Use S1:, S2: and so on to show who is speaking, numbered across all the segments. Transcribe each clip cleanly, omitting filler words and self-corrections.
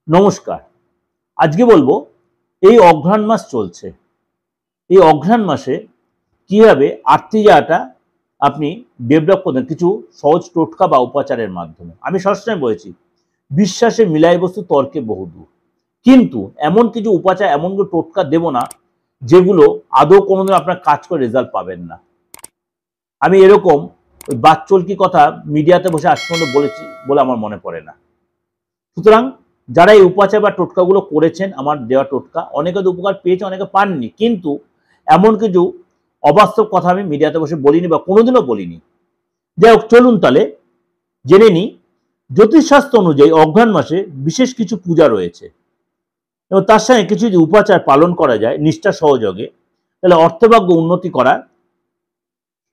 S1: নমস্কার। আজকে বলবো এই অঘ্রাণ মাস চলছে। এই অঘ্রাণ মাসে কিভাবে আর্থিক জায়গাটা আপনি ডেভেলপ করবেন কিছু সহজ টোটকা বা উপাচারের মাধ্যমে। আমি সবসময় বলেছি বিশ্বাসে মিলাই বস্তু তর্কে বহুদূর। কিন্তু এমন কিছু উপাচার এমন কিছু টোটকা দেব না যেগুলো আদৌ কোনোদিন আপনার কাজ করে রেজাল্ট পাবেন না। আমি এরকম ওই বাকচলতি কথা মিডিয়াতে বসে আজ পর্যন্ত বলেছি বলে আমার মনে পড়ে না। সুতরাং যারা এই উপাচার বা টোটকাগুলো করেছেন আমার দেওয়া টোটকা অনেকে তো উপকার পেয়েছে অনেকে পাননি, কিন্তু এমন কিছু অবাস্তব কথা আমি মিডিয়াতে বসে বলিনি বা কোনোদিনও বলিনি। যাই হোক, চলুন তাহলে জেনে নিই জ্যোতিষশাস্ত্র অনুযায়ী অঘ্রাণ মাসে বিশেষ কিছু পূজা রয়েছে এবং তার সঙ্গে কিছু যদি উপাচার পালন করা যায় নিষ্ঠা সহযোগে, তাহলে অর্থভাগ্য উন্নতি করা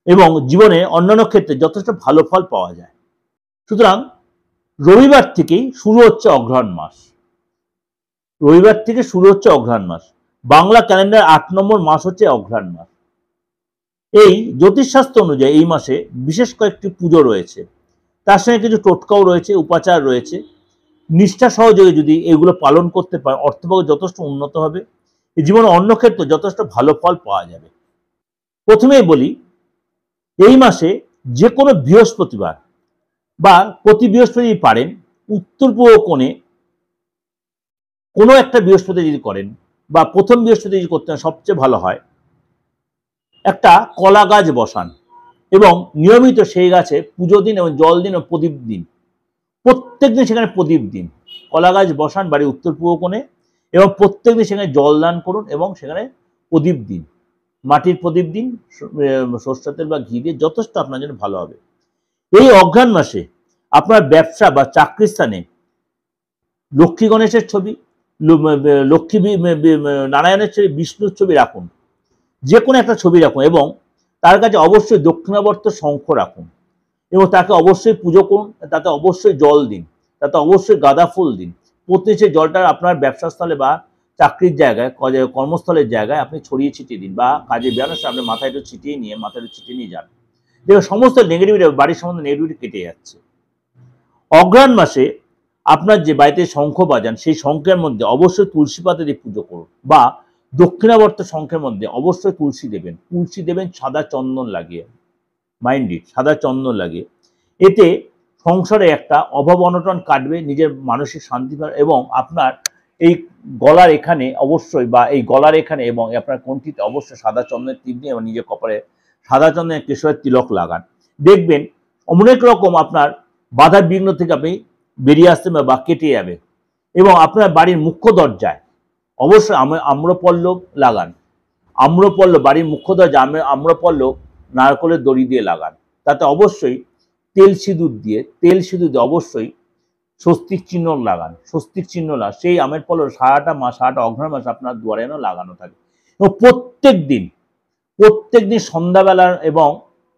S1: এবং জীবনে অন্যান্য ক্ষেত্রে যথেষ্ট ভালো ফল পাওয়া যায়। সুতরাং রবিবার থেকেই শুরু হচ্ছে অঘ্রাণ মাস। রবিবার থেকে শুরু হচ্ছে অঘ্রাণ মাস। বাংলা ক্যালেন্ডার ৮ নম্বর মাস হচ্ছে অঘ্রাণ মাস। এই জ্যোতিষশাস্ত্র অনুযায়ী এই মাসে বিশেষ কয়েকটি পুজো রয়েছে, তার সঙ্গে কিছু টোটকাও রয়েছে, উপাচার রয়েছে। নিষ্ঠা সহযোগে যদি এগুলো পালন করতে পারে অর্থভাগ্য যথেষ্ট উন্নত হবে, জীবনে অন্য ক্ষেত্রে যথেষ্ট ভালো ফল পাওয়া যাবে। প্রথমেই বলি, এই মাসে যে কোনো বৃহস্পতিবার বা প্রতি বৃহস্পতি পারেন উত্তর পূর্ব কোণে কোনো একটা বৃহস্পতি যদি করেন বা প্রথম বৃহস্পতি যদি করতে সবচেয়ে ভালো হয়, একটা কলা গাছ বসান এবং নিয়মিত সেই গাছে পুজো দিন এবং জল দিন এবং প্রদীপ দিন। প্রত্যেকদিন সেখানে প্রদীপ দিন। কলা গাছ বসান বাড়ি উত্তর পূর্ব কোণে এবং প্রত্যেকদিন সেখানে জল দান করুন এবং সেখানে প্রদীপ দিন। মাটির প্রদীপ দিন, সরষের তেল বা ঘি দিয়ে, যথেষ্ট আপনার জন্য ভালো হবে। এই অঘ্রাণ মাসে আপনার ব্যবসা বা চাকরির স্থানে লক্ষ্মী গণেশের ছবি, লক্ষ্মী নারায়ণের ছবি, বিষ্ণুর ছবি রাখুন। যে কোনো একটা ছবি রাখুন এবং তার কাছে অবশ্যই দক্ষিণাবর্ত শঙ্খ রাখুন এবং তাকে অবশ্যই পুজো করুন, তাতে অবশ্যই জল দিন, তাতে অবশ্যই গাঁদা ফুল দিন। প্রতি সেই জলটা আপনার ব্যবসাস্থলে বা চাকরির জায়গায়, কর্মস্থলের জায়গায় আপনি ছড়িয়ে ছিটিয়ে দিন বা কাজে বেরোনোর সময় আপনি মাথায় একটু ছিটিয়ে নিয়ে যান। দেখুন সমস্ত নেগেটিভিটি, বাড়ির সমস্ত নেগেটিভিটি কেটে যাচ্ছে। অঘ্রাণ মাসে আপনার যে বাড়িতে শঙ্খ বাজান সেই শঙ্খের মধ্যে অবশ্যই তুলসী পাতা দিয়ে পুজো করুন বা দক্ষিণাবর্ত শঙ্খের মধ্যে অবশ্যই তুলসী দেবেন। তুলসী দেবেন সাদা চন্দন লাগিয়ে, মাইন্ড ইট, সাদা চন্দন লাগিয়ে। এতে সংসারে একটা অভাব অনটন কাটবে, নিজের মানসিক শান্তি এবং আপনার এই গলার এখানে অবশ্যই বা এই গলার এখানে এবং আপনার কণ্ঠিতে অবশ্যই সাদা চন্দনের টিপ দিয়ে এবং নিজের কপালে সাদা চন্দনের কেশরের তিলক লাগান। দেখবেন অনেক রকম আপনার বাধা বিঘ্ন থেকে আপনি বেরিয়ে আসতে বা কেটে যাবে। এবং আপনার বাড়ির মুখ্য দরজায় অবশ্যই আম্রপল্লব লাগান। আম্রপল্লব বাড়ির মুখ্য দরজা আম্রপল্লব নারকেলের দড়ি দিয়ে লাগান। তাতে অবশ্যই তেল সিঁদুর দিয়ে অবশ্যই স্বস্তিক চিহ্ন লাগান। স্বস্তিক চিহ্ন সেই আমের পল্লব সারাটা মাস, সারাটা অঘ্রাণ মাস আপনার দুয়ারে যেন লাগানো থাকে। এবং প্রত্যেক দিন সন্ধ্যাবেলা এবং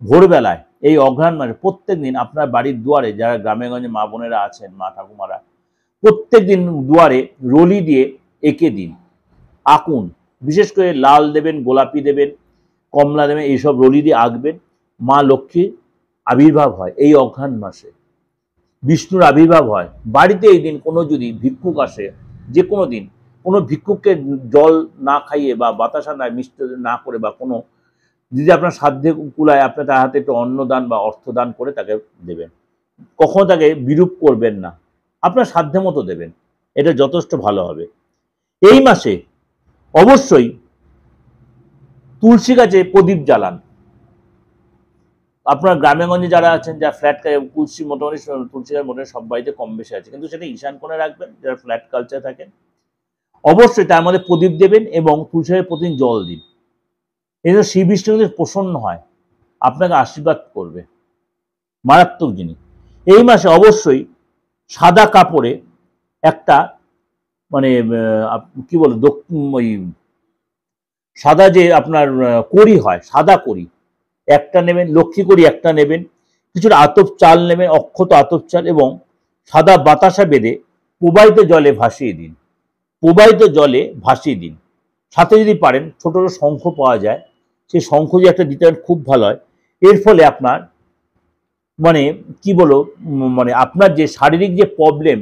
S1: ভোরবেলায় এই অঘ্রাণ মাসে প্রত্যেক দিন আপনার বাড়ির দুয়ারে, যারা গ্রামে গঞ্জে মা বোনেরা আছেন, মা ঠাকুমারা, প্রত্যেক দিন দুয়ারে রলি দিয়ে এঁকে দিন, আঁকুন। বিশেষ করে লাল দেবেন, গোলাপি দেবেন, কমলা দেবেন, এইসব রলি দিয়ে আঁকবেন। মা লক্ষ্মীর আবির্ভাব হয় এই অঘ্রাণ মাসে, বিষ্ণুর আবির্ভাব হয় বাড়িতে। এই দিন কোনো যদি ভিক্ষুক আসে, যে কোনো দিন কোনো ভিক্ষুককে জল না খাইয়ে বা বাতাসা না মিষ্টি না করে বা কোনো যদি আপনার সাধ্যে কুলায় আপনি তার হাতে একটু অন্নদান বা অর্থদান করে তাকে দেবেন। কখনো তাকে বিরূপ করবেন না, আপনার সাধ্য মতো দেবেন, এটা যথেষ্ট ভালো হবে। এই মাসে অবশ্যই তুলসী গাছে প্রদীপ জ্বালান। আপনার গ্রামে গঞ্জে যারা আছেন, যারা ফ্ল্যাট তুলসী মোটামুটি তুলসী গাছ মোটামুটি সব বাড়িতে কম বেশি আছে, কিন্তু সেটা ঈশান কোণে রাখবেন যারা ফ্ল্যাট কালচার থাকেন। অবশ্যই তার মধ্যে প্রদীপ দেবেন এবং তুলসী গাছে প্রতিদিন জল দিন। এই জন্য শ্রী বিষ্ণু যদি প্রসন্ন হয়, আপনাকে আশীর্বাদ করবে, মারাত্মক জিনিস। এই মাসে অবশ্যই সাদা কাপড়ে একটা কি বলে ওই সাদা যে আপনার কড়ি হয়, সাদা কড়ি একটা নেবেন, লক্ষ্মী কড়ি একটা নেবেন, কিছুটা আতপ চাল নেবেন, অক্ষত আতপ চাল এবং সাদা বাতাসা বেঁধে প্রবাহিত জলে ভাসিয়ে দিন। সাথে যদি পারেন ছোট ছোট শঙ্খ পাওয়া যায়, সেই শঙ্খ যদি একটা দিতে খুব ভালো হয়। এর ফলে আপনার কি বলো আপনার যে শারীরিক যে প্রবলেম,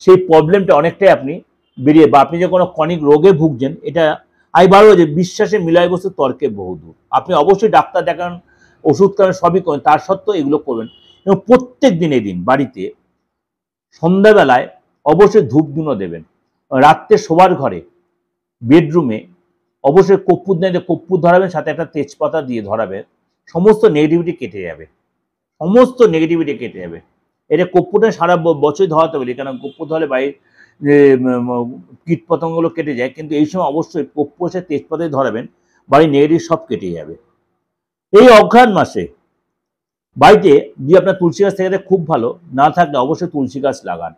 S1: সেই প্রবলেমটা অনেকটাই আপনি বেরিয়ে, বা আপনি যে কোনো ক্রনিক রোগে ভুগছেন, এটা আমি বলবো যে বিশ্বাসে মিলাই বস্তু তর্কে বহুদূর। আপনি অবশ্যই ডাক্তার দেখান, ওষুধ খান, সবই করেন, তার সত্ত্বেও এগুলো করবেন। এবং প্রত্যেক দিন এই দিন বাড়িতে সন্ধ্যাবেলায় অবশ্যই ধূপ ধুনো দেবেন। রাত্রে শোবার ঘরে বেডরুমে অবশ্যই কর্পূর দেন, কর্পূর ধরাবেন, সাথে একটা তেজপাতা দিয়ে ধরাবেন। সমস্ত নেগেটিভিটি কেটে যাবে, সমস্ত নেগেটিভিটি কেটে যাবে। এটা কর্পূরটা সারা বছরই ধরাতে বলি, কারণ কর্পূর ধরলে বাইরে যে কীট পতঙ্গগুলো কেটে যায়, কিন্তু এই সময় অবশ্যই কর্পূর সে তেজপাতায় ধরাবেন, বাড়ির নেগেটিভ সব কেটে যাবে। এই অঘ্রাণ মাসে বাড়িতে যদি আপনার তুলসী গাছ থেকে খুব ভালো, না থাকলে অবশ্যই তুলসী গাছ লাগান।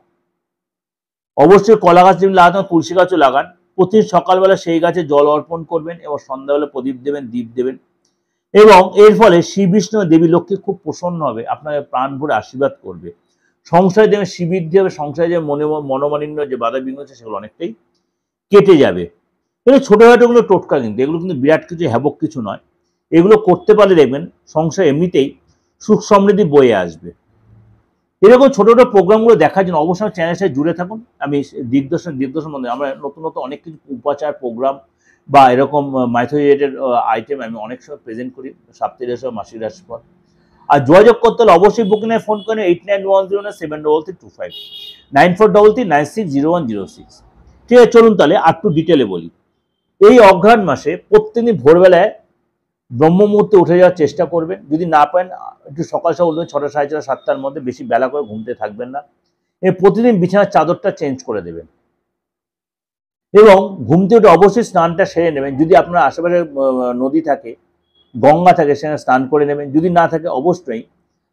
S1: অবশ্যই কলা গাছ যদি লাগান, তুলসী গাছও লাগান। প্রতিদিন সকালবেলা সেই গাছে জল অর্পণ করবেন এবং সন্ধ্যাবেলা প্রদীপ দেবেন, দ্বীপ দেবেন। এবং এর ফলে শ্রী বিষ্ণু দেবী লক্ষ্মী খুব প্রসন্ন হবে, আপনাকে প্রাণ ভরে আশীর্বাদ করবে। সংসারে দেবেন শ্রীবৃদ্ধি হবে, সংসারে যে মনোমালিন্য যে বাধা বিঘ্ন আছে সেগুলো অনেকটাই কেটে যাবে। এগুলো ছোটোখাটোগুলো টোটকা, কিন্তু এগুলো কিন্তু বিরাট কিছু হ্যাবক কিছু নয়। এগুলো করতে পারলে দেখবেন সংসার এমনিতেই সুখ সমৃদ্ধি বয়ে আসবে। এরকম ছোটো ছোটো প্রোগ্রামগুলো দেখার জন্য অবশ্যই চ্যানেলের সাথে জুড়ে থাকুন। আমি দিগদর্শন মধ্যে আমরা নতুন নতুন অনেক কিছু উপাচার প্রোগ্রাম বা এরকম মাইথো রিলেটেড আইটেম আমি অনেক সময় প্রেজেন্ট করি, সাপ্তাহিক রাশি বা মাসিক রাশিফল। আর যোগাযোগ করতে হলে অবশ্যই বুকিংয়ে ফোন করেন 8910973325, 9433960106। ঠিক আছে, চলুন তাহলে আর একটু ডিটেলে বলি। এই অঘ্রাণ মাসে প্রত্যেকদিন ভোরবেলায় ব্রহ্ম মুহূর্তে উঠে যাওয়ার চেষ্টা করবেন। যদি না পারেন একটু সকাল সকাল উঠবেন, 6টা, 6:30, 7টার মধ্যে, বেশি বেলা করে ঘুমতে থাকবেন না। প্রতিদিন বিছানার চাদরটা চেঞ্জ করে দেবেন এবং ঘুমতে উঠে অবশ্যই স্নানটা সেরে নেবেন। যদি আপনার আশেপাশে নদী থাকে, গঙ্গা থাকে, সেখানে স্নান করে নেবেন। যদি না থাকে অবশ্যই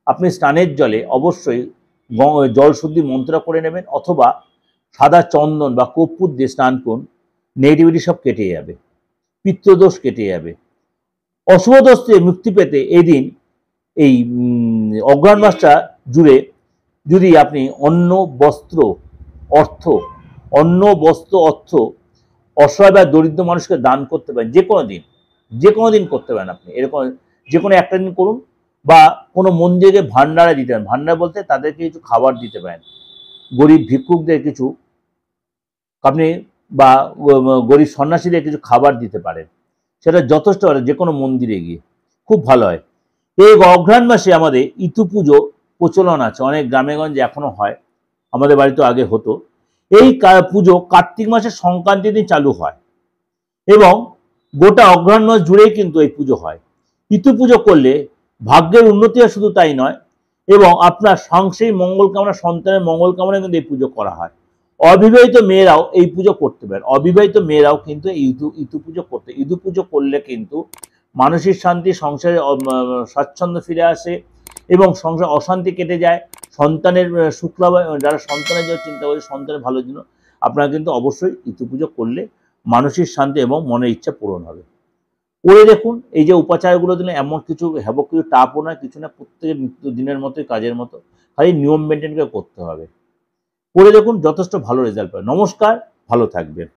S1: আপনি স্নানের জলে অবশ্যই জল শুদ্ধি মন্ত্র করে নেবেন, অথবা সাদা চন্দন বা কর্পূর দিয়ে স্নান করুন। নেগেটিভিটি সব কেটে যাবে, পিত্তদোষ কেটে যাবে। অশুভ দোষ থেকে মুক্তি পেতে এই দিন, এই অঘ্রাণ মাসটা জুড়ে যদি আপনি অন্ন বস্ত্র অর্থ, অন্ন বস্ত্র অর্থ অসহায় বা দরিদ্র মানুষকে দান করতে পারেন, যে কোনো দিন করতে পারেন। আপনি এরকম যে কোনো একটা দিন করুন, বা কোনো মন্দিরে ভান্ডারে দিতে পারেন। ভান্ডার বলতে তাদেরকে কিছু খাবার দিতে পারেন, গরিব ভিক্ষুকদের কিছু আপনি, বা গরিব সন্ন্যাসীদের কিছু খাবার দিতে পারেন। সেটা যথেষ্ট হয়, যে কোনো মন্দিরে গিয়ে খুব ভালো হয়। এই অঘ্রাণ মাসে আমাদের ইতু পুজো প্রচলন আছে, অনেক গ্রামে গঞ্জে এখনো হয়, আমাদের বাড়িতে আগে হতো। এই পুজো কার্তিক মাসের সংক্রান্তির দিন চালু হয় এবং গোটা অঘ্রাণ মাস জুড়েই কিন্তু এই পুজো হয়। ইতু পুজো করলে ভাগ্যের উন্নতি হয়, শুধু তাই নয়, এবং আপনার সাংসারিক মঙ্গল কামনা, সন্তানের মঙ্গল কামনা কিন্তু এই পুজো করা হয়। অবিবাহিত মেয়েরাও এই পুজো করতে পারেন, অবিবাহিত মেয়েরাও কিন্তু এই ইতু পুজো ইতু পুজো করলে কিন্তু মানসিক শান্তি, সংসারে স্বাচ্ছন্দ্য ফিরে আসে এবং সংসার অশান্তি কেটে যায়। সন্তানের সুখ লাভ, যারা সন্তানের জন্য চিন্তা করে, সন্তানের ভালোর জন্য, আপনারা কিন্তু অবশ্যই ইতু পুজো করলে মানসিক শান্তি এবং মনের ইচ্ছা পূরণ হবে। করে দেখুন, এই যে উপাচারগুলো দিলে এমন কিছু হ্যাবক, কিছু টাপও না, কিছু না, প্রত্যেকের নিত্য দিনের মতোই কাজের মতো, খালি নিয়ম মেনটেন করে করতে হবে। করে দেখুন, যথেষ্ট ভালো রেজাল্ট পাবে। নমস্কার, ভালো থাকবেন।